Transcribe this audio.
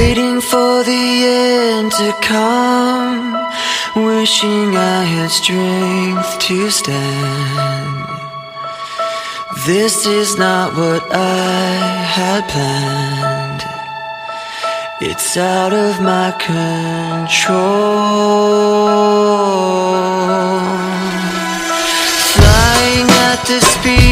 waiting for the end to come, wishing I had strength to stand. This is not what I had planned. It's out of my control. Flying at the speed